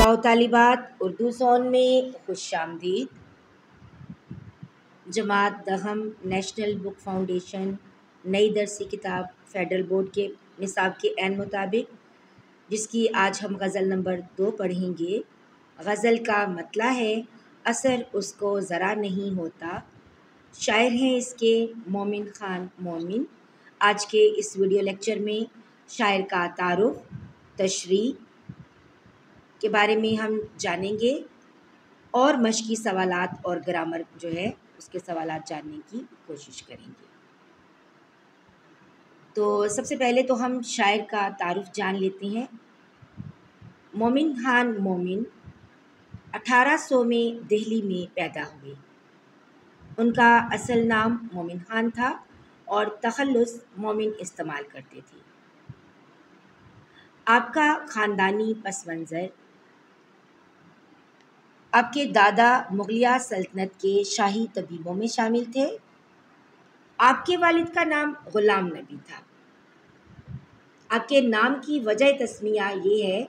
طلباء و طالبات اردو زون میں خوش آمدید۔ جماعت دہم نیشنل بک فاؤنڈیشن نئی درسی کتاب فیڈرل بورڈ کے نصاب کے عین مطابق جس کی آج ہم غزل نمبر 2 پڑھیں گے۔ غزل کا مطلع ہے اثر اس کو ذرا نہیں ہوتا۔ شاعر ہیں اس کے مومن خان مومن۔ آج کے اس ویڈیو لیکچر میں شاعر کا تعارف، تشریح کے بارے میں ہم جانیں گے اور مشقی سوالات اور گرامر جو ہے اس کے سوالات جاننے کی کوشش کریں گے۔ تو سب سے پہلے تو ہم شاعر کا تعارف جان لیتے ہیں۔ مومن خان مومن 1800 میں دہلی میں پیدا ہوئے۔ ان کا اصل نام مومن خان تھا اور تخلص مومن استعمال کرتے تھے۔ آپ کا خاندانی پس منظر: آپ کے دادا مغلیہ سلطنت کے شاہی طبیبوں میں شامل تھے۔ آپ کے والد کا نام غلام نبی تھا۔ آپ کے نام کی وجہ تسمیہ یہ ہے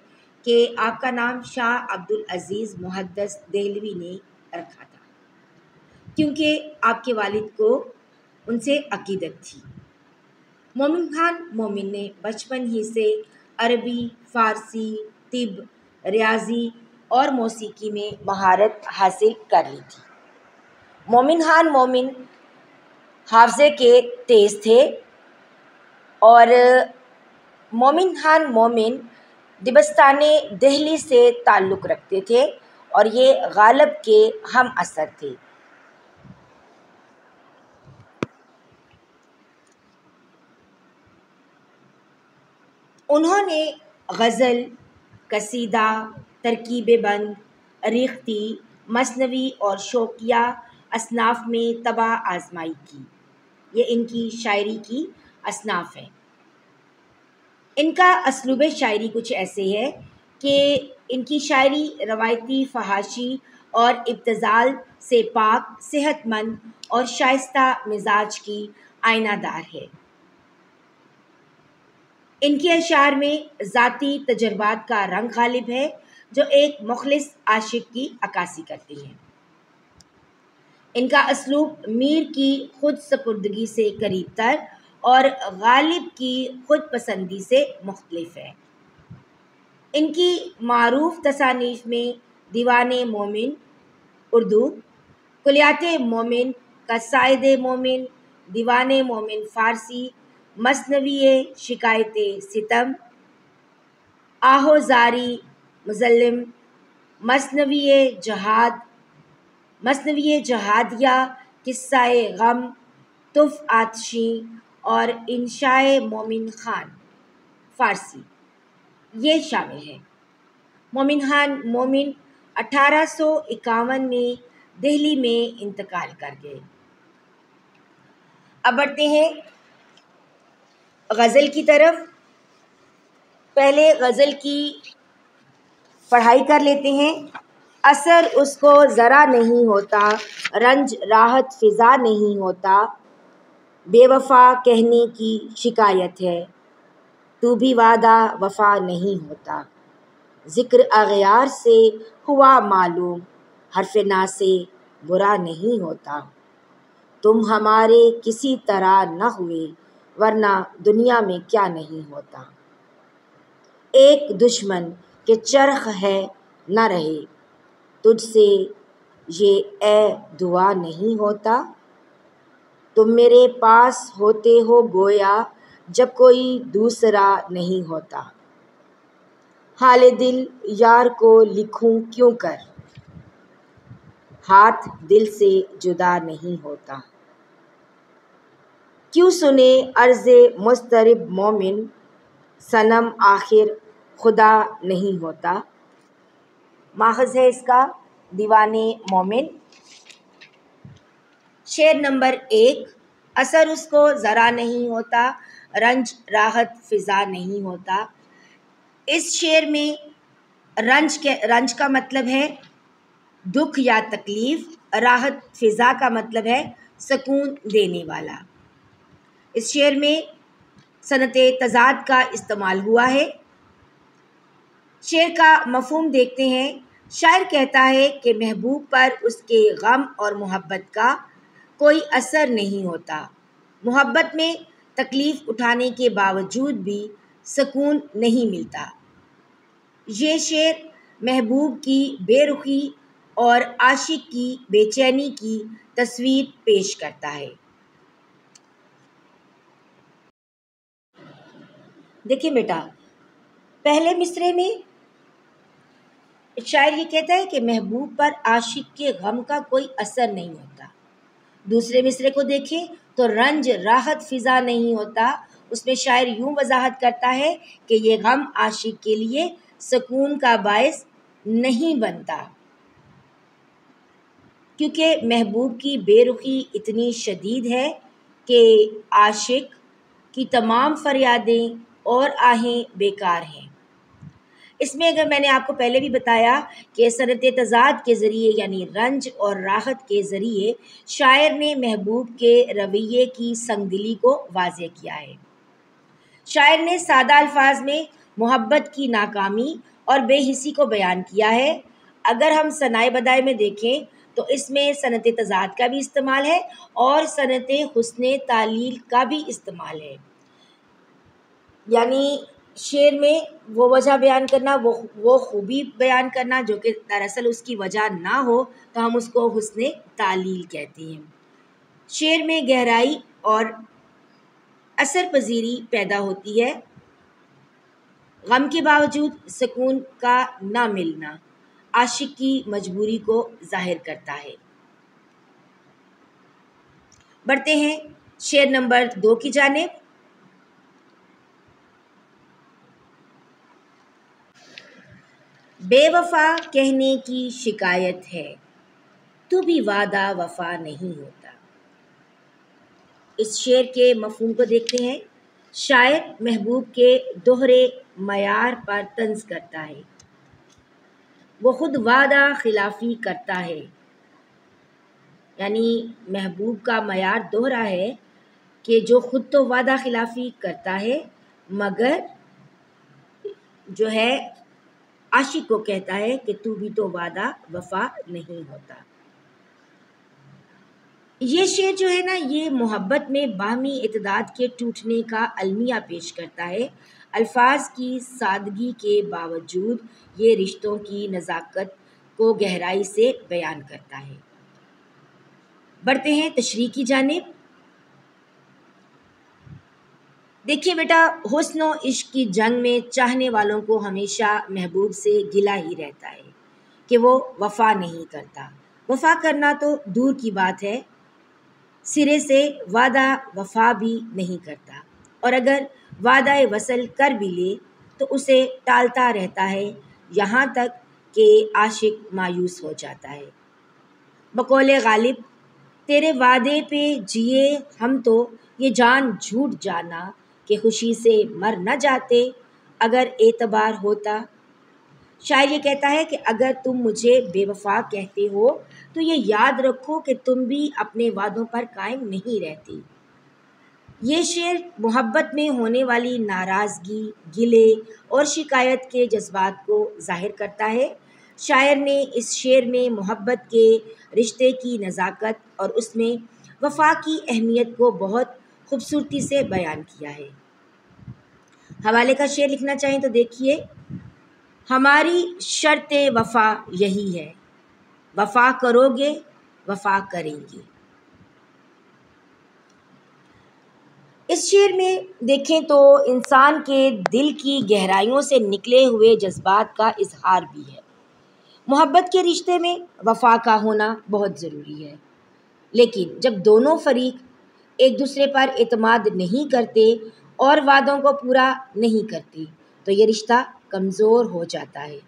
کہ آپ کا نام شاہ عبدالعزیز محدث دہلوی نے رکھا تھا کیونکہ آپ کے والد کو ان سے عقیدت تھی۔ مومن خان مومن نے بچپن ہی سے عربی، فارسی، طب، ریاضی اور موسیقی میں مہارت حاصل کر لی تھی۔ مومن خان مومن حافظے کے تیز تھے اور مومن خان مومن دبستان دہلی سے تعلق رکھتے تھے اور یہ غالب کے ہم عصر تھے۔ انہوں نے غزل، قصیدہ، ترکیب بند، ریختہ، مثنوی اور شوقیہ اصناف میں طبع آزمائی کی۔ یہ ان کی شاعری کی اصناف ہیں۔ ان کا اسلوب شاعری کچھ ایسے ہے کہ ان کی شاعری روایتی فحاشی اور ابتذال سے پاک، صحت مند اور شائستہ مزاج کی آئینہ دار ہے۔ ان کے اشعار میں ذاتی تجربات کا رنگ غالب ہے جو ایک مخلص عاشق کی عکاسی کرتے ہیں۔ ان کا اسلوب میر کی خود سپردگی سے قریب تر اور غالب کی خود پسندی سے مختلف ہے۔ ان کی معروف تصانیف میں دیوان مومن اردو، کلیات مومن، قصائد مومن، دیوان مومن فارسی، مثنوی شکایت ستم، آہوزاری مظلم، مثنوی جہادیہ، قصہ غم، تف آتشی اور انشاء مومن خان فارسی یہ شامل ہیں۔ مومن خان مومن 1851 میں دہلی میں انتقال کر گئے۔ اب بڑھتے ہیں غزل کی طرف۔ پہلے غزل کی پڑھائی کر لیتے ہیں۔ اثر اس کو ذرا نہیں ہوتا، رنج راحت فضا نہیں ہوتا، بے وفا کہنے کی شکایت ہے، تو بھی وعدہ وفا نہیں ہوتا، ذکر اغیار سے ہوا معلوم، حرف نا سے برا نہیں ہوتا، تم ہمارے کسی طرح نہ ہوئے ورنہ دنیا میں کیا نہیں ہوتا، ایک دشمن کہ چرخ ہے نہ رہے، تجھ سے یہ اے دعا نہیں ہوتا، تم میرے پاس ہوتے ہو گویا جب کوئی دوسرا نہیں ہوتا، حال دل یار کو لکھوں کیوں کر، ہاتھ دل سے جدا نہیں ہوتا، کیوں سنے عرض مضطرب مومن، صنم آخر خدا نہیں ہوتا۔ ماخذ ہے اس کا دیوان مومن۔ شعر نمبر 1: اثر اس کو ذرا نہیں ہوتا، رنج راحت فضا نہیں ہوتا۔ اس شعر میں رنج کا مطلب ہے دکھ یا تکلیف، راحت فضا کا مطلب ہے سکون دینے والا۔ اس شعر میں صنعت تضاد کا استعمال ہوا ہے۔ شعر کا مفہوم دیکھتے ہیں۔ شاعر کہتا ہے کہ محبوب پر اس کے غم اور محبت کا کوئی اثر نہیں ہوتا۔ محبت میں تکلیف اٹھانے کے باوجود بھی سکون نہیں ملتا۔ یہ شعر محبوب کی بے رخی اور عاشق کی بے چینی کی تصویر پیش کرتا ہے۔ دیکھیں بیٹا، پہلے مصرعے میں شاعر یہ کہتا ہے کہ محبوب پر عاشق کے غم کا کوئی اثر نہیں ہوتا۔ دوسرے مصرعے کو دیکھیں تو رنج راحت فضا نہیں ہوتا۔ اس میں شاعر یوں وضاحت کرتا ہے کہ یہ غم عاشق کے لیے سکون کا باعث نہیں بنتا، کیونکہ محبوب کی بے رخی اتنی شدید ہے کہ عاشق کی تمام فریادیں اور آہیں بیکار ہیں۔ اس میں اگر میں نے آپ کو پہلے بھی بتایا کہ صنعت تضاد کے ذریعے یعنی رنج اور راحت کے ذریعے شاعر نے محبوب کے رویے کی سنگ دلی کو واضح کیا ہے۔ شاعر نے سادہ الفاظ میں محبت کی ناکامی اور بے حسی کو بیان کیا ہے۔ اگر ہم ثنائے بدائے میں دیکھیں تو اس میں صنعت تضاد کا بھی استعمال ہے اور صنعت حسن تعلیل کا بھی استعمال ہے، یعنی شعر میں وہ وجہ بیان کرنا، وہ خوبی بیان کرنا جو کہ دراصل اس کی وجہ نہ ہو تو ہم اس کو حسن تعلیل کہتے ہیں۔ شعر میں گہرائی اور اثر پذیری پیدا ہوتی ہے۔ غم کے باوجود سکون کا نہ ملنا عاشق کی مجبوری کو ظاہر کرتا ہے۔ بڑھتے ہیں شعر نمبر 2 کی جانب۔ بے وفا کہنے کی شکایت ہے، تو بھی وعدہ وفا نہیں ہوتا۔ اس شعر کے مفہوم کو دیکھتے ہیں۔ شاعر محبوب کے دوہرے معیار پر طنز کرتا ہے۔ وہ خود وعدہ خلافی کرتا ہے، یعنی محبوب کا معیار دوہرا ہے کہ جو خود تو وعدہ خلافی کرتا ہے مگر جو ہے عاشق کو کہتا ہے کہ تو بھی تو وعدہ وفا نہیں ہوتا۔ یہ شعر جو ہے نا یہ محبت میں باہمی اتحاد کے ٹوٹنے کا المیہ پیش کرتا ہے۔ الفاظ کی سادگی کے باوجود یہ رشتوں کی نزاکت کو گہرائی سے بیان کرتا ہے۔ بڑھتے ہیں تشریح کی جانب۔ دیکھیے بیٹا، حسن و عشق کی جنگ میں چاہنے والوں کو ہمیشہ محبوب سے گلہ ہی رہتا ہے کہ وہ وفا نہیں کرتا۔ وفا کرنا تو دور کی بات ہے، سرے سے وعدہ وفا بھی نہیں کرتا، اور اگر وعدہ وصل کر بھی لے تو اسے ٹالتا رہتا ہے یہاں تک کہ عاشق مایوس ہو جاتا ہے۔ بقول غالب، تیرے وعدے پہ جیے ہم تو یہ جان جھوٹ جانا کہ خوشی سے مر نہ جاتے اگر اعتبار ہوتا۔ شاعر یہ کہتا ہے کہ اگر تم مجھے بے وفا کہتے ہو تو یہ یاد رکھو کہ تم بھی اپنے وعدوں پر قائم نہیں رہتی۔ یہ شعر محبت میں ہونے والی ناراضگی، گلے اور شکایت کے جذبات کو ظاہر کرتا ہے۔ شاعر نے اس شعر میں محبت کے رشتے کی نزاکت اور اس میں وفا کی اہمیت کو بہت خوبصورتی سے بیان کیا ہے۔ حوالے کا شعر لکھنا چاہیں تو دیکھیے، ہماری شرط وفا یہی ہے، وفا کرو گے وفا کریں گے۔ اس شعر میں دیکھیں تو انسان کے دل کی گہرائیوں سے نکلے ہوئے جذبات کا اظہار بھی ہے۔ محبت کے رشتے میں وفا کا ہونا بہت ضروری ہے، لیکن جب دونوں فریق ایک دوسرے پر اعتماد نہیں کرتے اور وعدوں کو پورا نہیں کرتے تو یہ رشتہ کمزور ہو جاتا ہے۔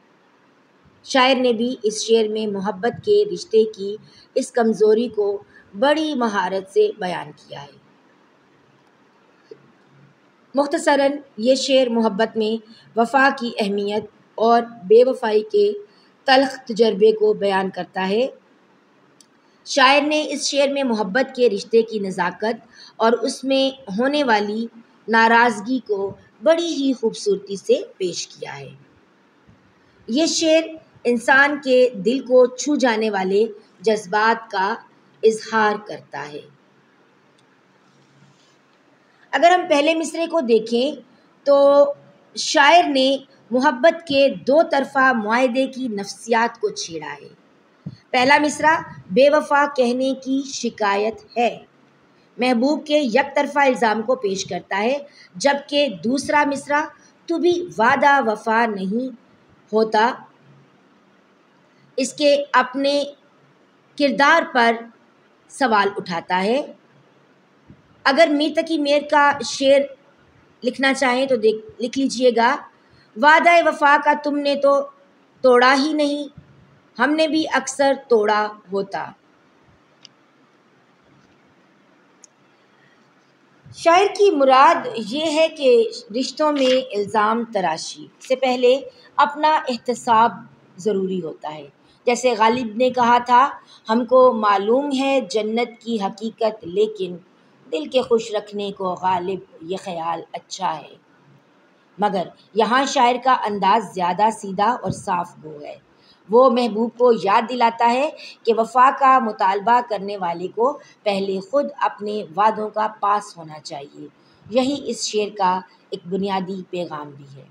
شاعر نے بھی اس شعر میں محبت کے رشتے کی اس کمزوری کو بڑی مہارت سے بیان کیا ہے۔ مختصراً یہ شعر محبت میں وفا کی اہمیت اور بے وفائی کے تلخ تجربے کو بیان کرتا ہے۔ شاعر نے اس شعر میں محبت کے رشتے کی نزاکت اور اس میں ہونے والی ناراضگی کو بڑی ہی خوبصورتی سے پیش کیا ہے۔ یہ شعر انسان کے دل کو چھو جانے والے جذبات کا اظہار کرتا ہے۔ اگر ہم پہلے مصرعے کو دیکھیں تو شاعر نے محبت کے دو طرفہ معاہدے کی نفسیات کو چھیڑا ہے۔ پہلا مصرعہ بے وفا کہنے کی شکایت ہے، محبوب کے یک طرفہ الزام کو پیش کرتا ہے، جبکہ دوسرا مصرعہ تو بھی وعدہ وفا نہیں ہوتا اس کے اپنے کردار پر سوال اٹھاتا ہے۔ اگر میر تقی میر کا شعر لکھنا چاہیں تو لکھ لیجئے گا، وعدہ وفا کا تم نے تو توڑا ہی نہیں، ہم نے بھی اکثر توڑا ہوتا۔ شاعر کی مراد یہ ہے کہ رشتوں میں الزام تراشی سے پہلے اپنا احتساب ضروری ہوتا ہے۔ جیسے غالب نے کہا تھا، ہم کو معلوم ہے جنت کی حقیقت، لیکن دل کے خوش رکھنے کو غالب یہ خیال اچھا ہے۔ مگر یہاں شاعر کا انداز زیادہ سیدھا اور صاف گو ہے۔ وہ محبوب کو یاد دلاتا ہے کہ وفا کا مطالبہ کرنے والے کو پہلے خود اپنے وعدوں کا پاس ہونا چاہیے۔ یہی اس شعر کا ایک بنیادی پیغام بھی ہے۔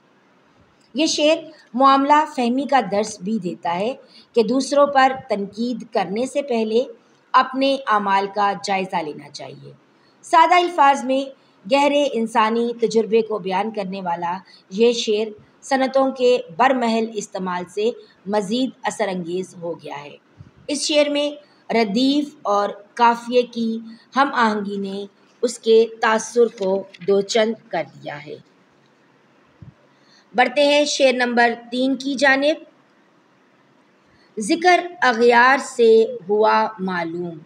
یہ شعر معاملہ فہمی کا درس بھی دیتا ہے کہ دوسروں پر تنقید کرنے سے پہلے اپنے اعمال کا جائزہ لینا چاہیے۔ سادہ الفاظ میں گہرے انسانی تجربے کو بیان کرنے والا یہ شعر صنعتوں کے برمحل استعمال سے مزید اثر انگیز ہو گیا ہے۔ اس شعر میں ردیف اور قافیے کی ہم آہنگی نے اس کے تاثر کو دوچند کر دیا ہے۔ بڑھتے ہیں شعر نمبر 3 کی جانب۔ ذکر اغیار سے ہوا معلوم،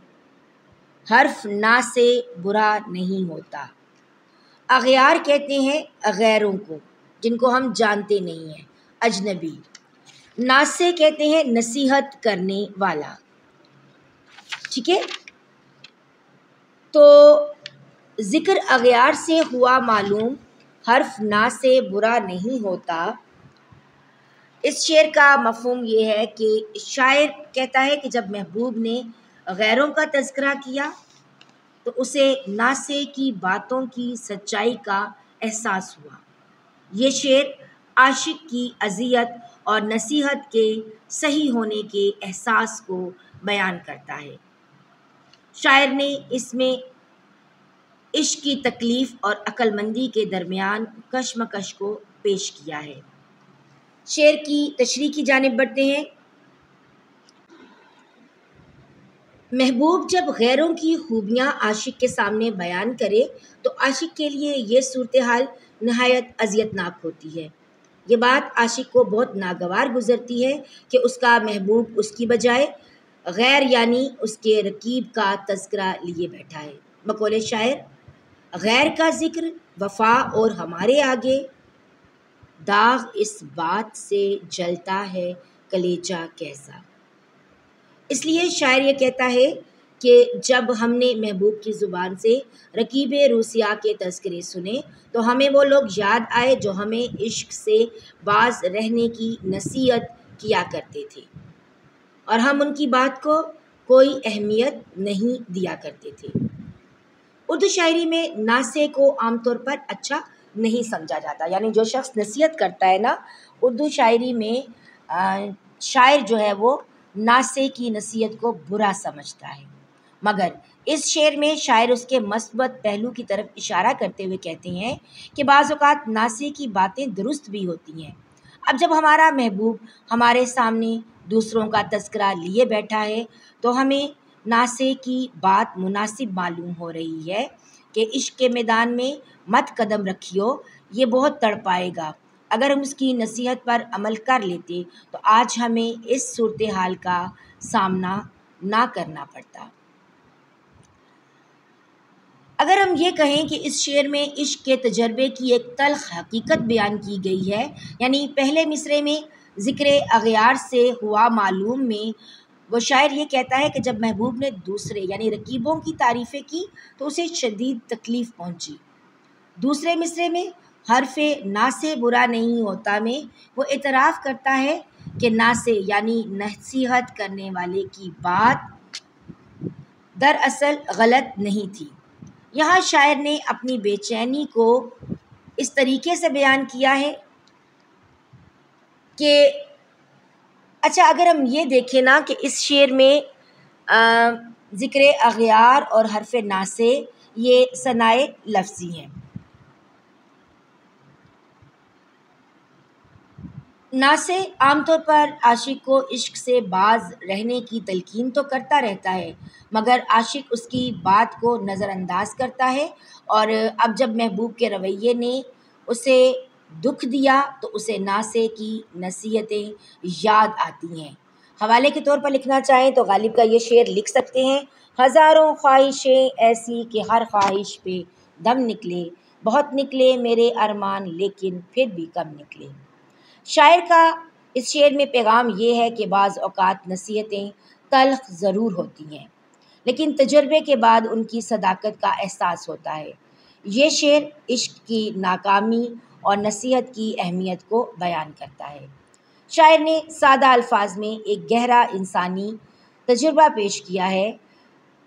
حرف نا سے برا نہیں ہوتا۔ اغیار کہتے ہیں غیروں کو، جن کو ہم جانتے نہیں ہیں، اجنبی۔ ناصح کہتے ہیں نصیحت کرنے والا، ٹھیک ہے۔ تو ذکر اغیار سے ہوا معلوم، حرف نا سے برا نہیں ہوتا۔ اس شعر کا مفہوم یہ ہے کہ شاعر کہتا ہے کہ جب محبوب نے غیروں کا تذکرہ کیا تو اسے ناصح کی باتوں کی سچائی کا احساس ہوا۔ یہ شعر عاشق کی اذیت اور نصیحت کے صحیح ہونے کے احساس کو بیان کرتا ہے۔ شاعر نے اس میں عشق کی تکلیف اور عقل مندی کے درمیان کشمکش کو پیش کیا ہے۔ شعر کی تشریح کی جانب بڑھتے ہیں۔ محبوب جب غیروں کی خوبیاں عاشق کے سامنے بیان کرے تو عاشق کے لیے یہ صورتحال نہایت اذیت ناک ہوتی ہے۔ یہ بات عاشق کو بہت ناگوار گزرتی ہے کہ اس کا محبوب اس کی بجائے غیر یعنی اس کے رقیب کا تذکرہ لیے بیٹھا ہے۔ بقول شاعر، غیر کا ذکر وفا اور ہمارے آگے، داغ اس بات سے جلتا ہے کلیجہ کیسا۔ اس لیے شاعر یہ کہتا ہے کہ جب ہم نے محبوب کی زبان سے رقیب روسیہ کے تذکرے سنے تو ہمیں وہ لوگ یاد آئے جو ہمیں عشق سے باز رہنے کی نصیحت کیا کرتے تھے، اور ہم ان کی بات کو کوئی اہمیت نہیں دیا کرتے تھے۔ اردو شاعری میں ناصح کو عام طور پر اچھا نہیں سمجھا جاتا، یعنی جو شخص نصیحت کرتا ہے نا، اردو شاعری میں شاعر جو ہے وہ ناصح کی نصیحت کو برا سمجھتا ہے۔ مگر اس شعر میں شاعر اس کے مثبت پہلو کی طرف اشارہ کرتے ہوئے کہتے ہیں کہ بعض اوقات ناصح کی باتیں درست بھی ہوتی ہیں۔ اب جب ہمارا محبوب ہمارے سامنے دوسروں کا تذکرہ لیے بیٹھا ہے تو ہمیں ناصح کی بات مناسب معلوم ہو رہی ہے کہ عشق کے میدان میں مت قدم رکھیو، یہ بہت تڑپائے گا۔ اگر ہم اس کی نصیحت پر عمل کر لیتے تو آج ہمیں اس صورتحال کا سامنا نہ کرنا پڑتا۔ اگر ہم یہ کہیں کہ اس شعر میں عشق کے تجربے کی ایک تلخ حقیقت بیان کی گئی ہے، یعنی پہلے مصرعے میں ذکر اغیار سے ہوا معلوم میں وہ شاعر یہ کہتا ہے کہ جب محبوب نے دوسرے یعنی رقیبوں کی تعریفیں کی تو اسے شدید تکلیف پہنچی۔ دوسرے مصرعے میں حرف نا سے برا نہیں ہوتا میں وہ اعتراف کرتا ہے کہ ناسے یعنی نصیحت کرنے والے کی بات دراصل غلط نہیں تھی۔ یہاں شاعر نے اپنی بے چینی کو اس طریقے سے بیان کیا ہے کہ اچھا اگر ہم یہ دیکھیں نا کہ اس شعر میں ذکر اغیار اور حرف ناسے یہ ثنائے لفظی ہیں۔ ناسے عام طور پر عاشق کو عشق سے باز رہنے کی تلقین تو کرتا رہتا ہے، مگر عاشق اس کی بات کو نظر انداز کرتا ہے، اور اب جب محبوب کے رویے نے اسے دکھ دیا تو اسے ناسے کی نصیحتیں یاد آتی ہیں۔ حوالے کے طور پر لکھنا چاہیں تو غالب کا یہ شعر لکھ سکتے ہیں: ہزاروں خواہشیں ایسی کہ ہر خواہش پہ دم نکلے، بہت نکلے میرے ارمان لیکن پھر بھی کم نکلے۔ شاعر کا اس شعر میں پیغام یہ ہے کہ بعض اوقات نصیحتیں تلخ ضرور ہوتی ہیں، لیکن تجربے کے بعد ان کی صداقت کا احساس ہوتا ہے۔ یہ شعر عشق کی ناکامی اور نصیحت کی اہمیت کو بیان کرتا ہے۔ شاعر نے سادہ الفاظ میں ایک گہرا انسانی تجربہ پیش کیا ہے۔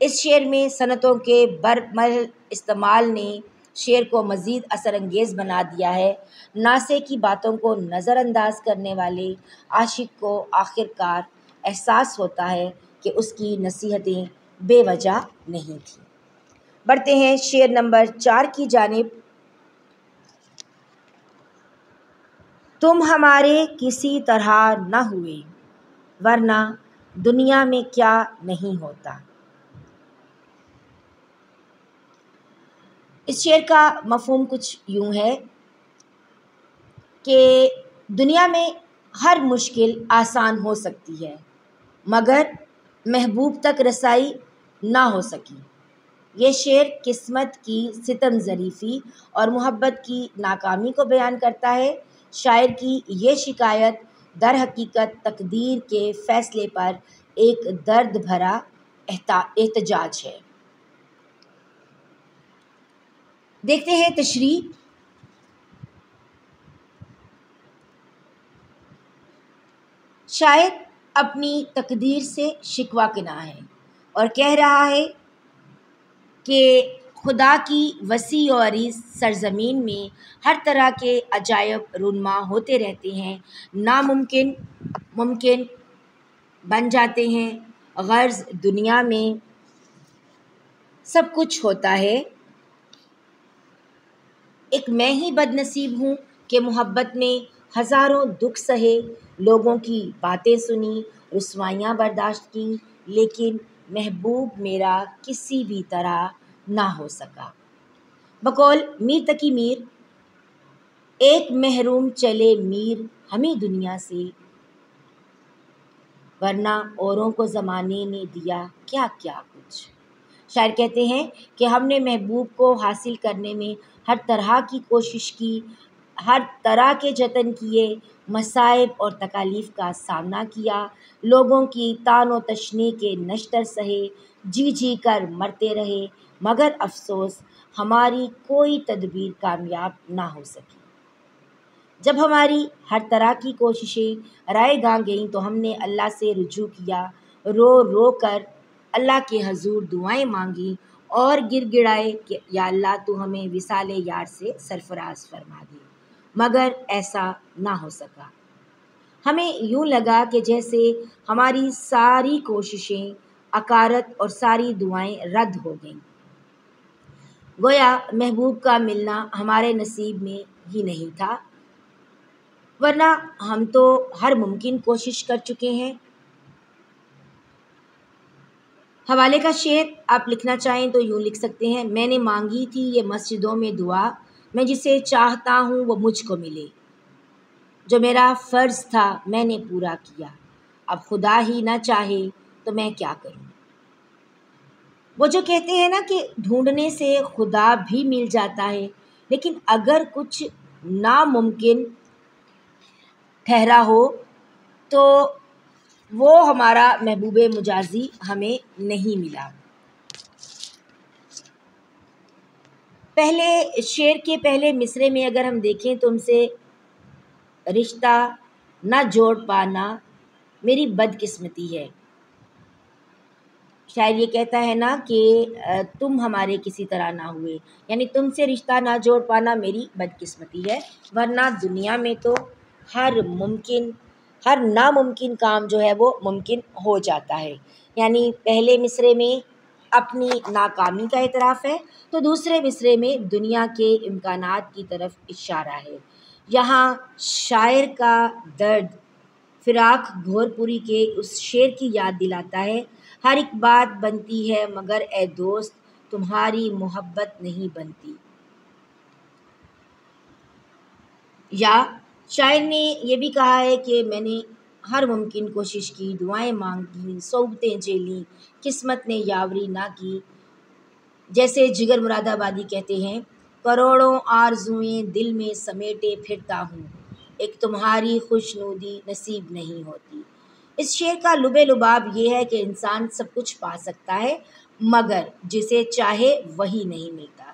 اس شعر میں صنعتوں کے برمل استعمال نے شعر کو مزید اثر انگیز بنا دیا ہے۔ ناسے کی باتوں کو نظر انداز کرنے والے عاشق کو آخرکار احساس ہوتا ہے کہ اس کی نصیحتیں بے وجہ نہیں تھیں۔ بڑھتے ہیں شعر نمبر 4 کی جانب۔ تم ہمارے کسی طرح نہ ہوئے ورنہ دنیا میں کیا نہیں ہوتا۔ اس شعر کا مفہوم کچھ یوں ہے کہ دنیا میں ہر مشکل آسان ہو سکتی ہے مگر محبوب تک رسائی نہ ہو سکی۔ یہ شعر قسمت کی ستم ظریفی اور محبت کی ناکامی کو بیان کرتا ہے۔ شاعر کی یہ شکایت در حقیقت تقدیر کے فیصلے پر ایک درد بھرا احتجاج ہے۔ دیکھتے ہیں تشریح۔ شاعر اپنی تقدیر سے شکوہ کناں ہے اور کہہ رہا ہے کہ خدا کی وسیع و عریض سرزمین میں ہر طرح کے عجائب رونما ہوتے رہتے ہیں، ناممکن ممکن بن جاتے ہیں، غرض دنیا میں سب کچھ ہوتا ہے، ایک میں ہی بد نصیب ہوں کہ محبت میں ہزاروں دکھ سہے، لوگوں کی باتیں سنی، رسوائیاں برداشت کیں، لیکن محبوب میرا کسی بھی طرح نہ ہو سکا۔ بقول میر تقی میر، ایک محروم چلے میر ہمیں دنیا سے، ورنہ اوروں کو زمانے نے دیا کیا کیا کچھ۔ شاعر کہتے ہیں کہ ہم نے محبوب کو حاصل کرنے میں ہر طرح کی کوشش کی، ہر طرح کے جتن کیے، مصائب اور تکالیف کا سامنا کیا، لوگوں کی طعن و تشنیع کے نشتر سہے، جی جی کر مرتے رہے، مگر افسوس ہماری کوئی تدبیر کامیاب نہ ہو سکی۔ جب ہماری ہر طرح کی کوششیں رائے گاں گئیں تو ہم نے اللہ سے رجوع کیا، رو رو کر اللہ کے حضور دعائیں مانگی اور گر گڑائے کہ یا اللہ تو ہمیں وصال یار سے سرفراز فرما دے، مگر ایسا نہ ہو سکا۔ ہمیں یوں لگا کہ جیسے ہماری ساری کوششیں اکارت اور ساری دعائیں رد ہو گئیں، گویا محبوب کا ملنا ہمارے نصیب میں ہی نہیں تھا، ورنہ ہم تو ہر ممکن کوشش کر چکے ہیں۔ حوالے کا شعر آپ لکھنا چاہیں تو یوں لکھ سکتے ہیں: میں نے مانگی تھی یہ مسجدوں میں دعا، میں جسے چاہتا ہوں وہ مجھ کو ملے، جو میرا فرض تھا میں نے پورا کیا، اب خدا ہی نہ چاہے تو میں کیا کروں۔ وہ جو کہتے ہیں نا کہ ڈھونڈنے سے خدا بھی مل جاتا ہے، لیکن اگر کچھ ناممکن ٹھہرا ہو تو وہ ہمارا محبوب مجازی ہمیں نہیں ملا۔ پہلے شعر کے پہلے مصرعے میں اگر ہم دیکھیں تو ان سے رشتہ نہ جوڑ پانا میری بدقسمتی ہے۔ شاعر یہ کہتا ہے نا کہ تم ہمارے کسی طرح نہ ہوئے، یعنی تم سے رشتہ نہ جوڑ پانا میری بدقسمتی ہے، ورنہ دنیا میں تو ہر ناممکن کام جو ہے وہ ممکن ہو جاتا ہے۔ یعنی پہلے مصرعے میں اپنی ناکامی کا اعتراف ہے تو دوسرے مصرعے میں دنیا کے امکانات کی طرف اشارہ ہے۔ یہاں شاعر کا درد فراق گھور پوری کے اس شعر کی یاد دلاتا ہے، ہر ایک بات بنتی ہے مگر اے دوست تمہاری محبت نہیں بنتی۔ یا شاعر نے یہ بھی کہا ہے کہ میں نے ہر ممکن کوشش کی، دعائیں مانگی، صعوبتیں جھیلیں، قسمت نے یاوری نہ کی۔ جیسے جگر مراد آبادی کہتے ہیں، کروڑوں آرزوئیں دل میں سمیٹے پھرتا ہوں، ایک تمہاری خوشنودی نصیب نہیں ہوتی۔ اس شعر کا لب لباب یہ ہے کہ انسان سب کچھ پا سکتا ہے مگر جسے چاہے وہی نہیں ملتا۔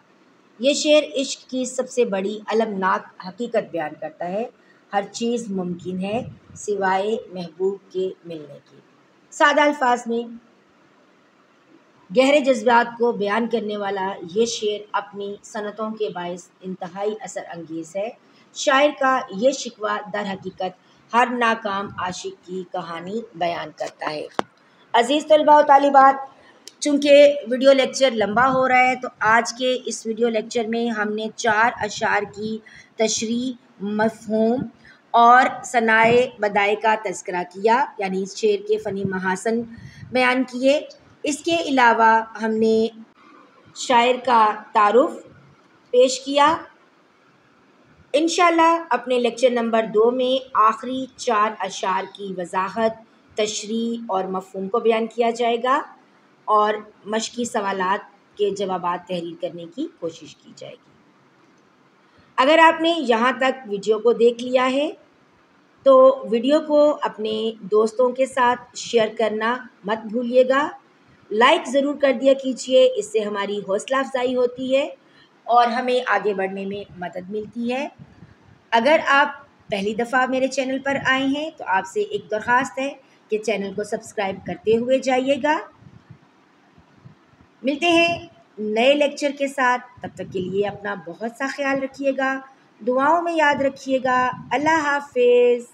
یہ شعر عشق کی سب سے بڑی المناک حقیقت بیان کرتا ہے، ہر چیز ممکن ہے سوائے محبوب کے ملنے کے۔ سادہ الفاظ میں گہرے جذبات کو بیان کرنے والا یہ شعر اپنی صنعتوں کے باعث انتہائی اثر انگیز ہے۔ شاعر کا یہ شکوہ در حقیقت ہر ناکام عاشق کی کہانی بیان کرتا ہے۔ عزیز طلباء و طالبات، چونکہ ویڈیو لیکچر لمبا ہو رہا ہے تو آج کے اس ویڈیو لیکچر میں ہم نے 4 اشعار کی تشریح، مفہوم اور صنائع بدائع کا تذکرہ کیا، یعنی اس شعر کے فنی محاسن بیان کیے۔ اس کے علاوہ ہم نے شاعر کا تعارف پیش کیا۔ انشاءاللہ اپنے لیکچر نمبر 2 میں آخری 4 اشعار کی وضاحت، تشریح اور مفہوم کو بیان کیا جائے گا اور مشقی سوالات کے جوابات تحریر کرنے کی کوشش کی جائے گی۔ اگر آپ نے یہاں تک ویڈیو کو دیکھ لیا ہے تو ویڈیو کو اپنے دوستوں کے ساتھ شیئر کرنا مت بھولیے گا، لائک ضرور کر دیا کیجیے، اس سے ہماری حوصلہ افزائی ہوتی ہے اور ہمیں آگے بڑھنے میں مدد ملتی ہے۔ اگر آپ پہلی دفعہ میرے چینل پر آئے ہیں تو آپ سے ایک درخواست ہے کہ چینل کو سبسکرائب کرتے ہوئے جائیے گا۔ ملتے ہیں نئے لیکچر کے ساتھ، تب تک کے لیے اپنا بہت سا خیال رکھیے گا، دعاؤں میں یاد رکھیے گا۔ اللہ حافظ۔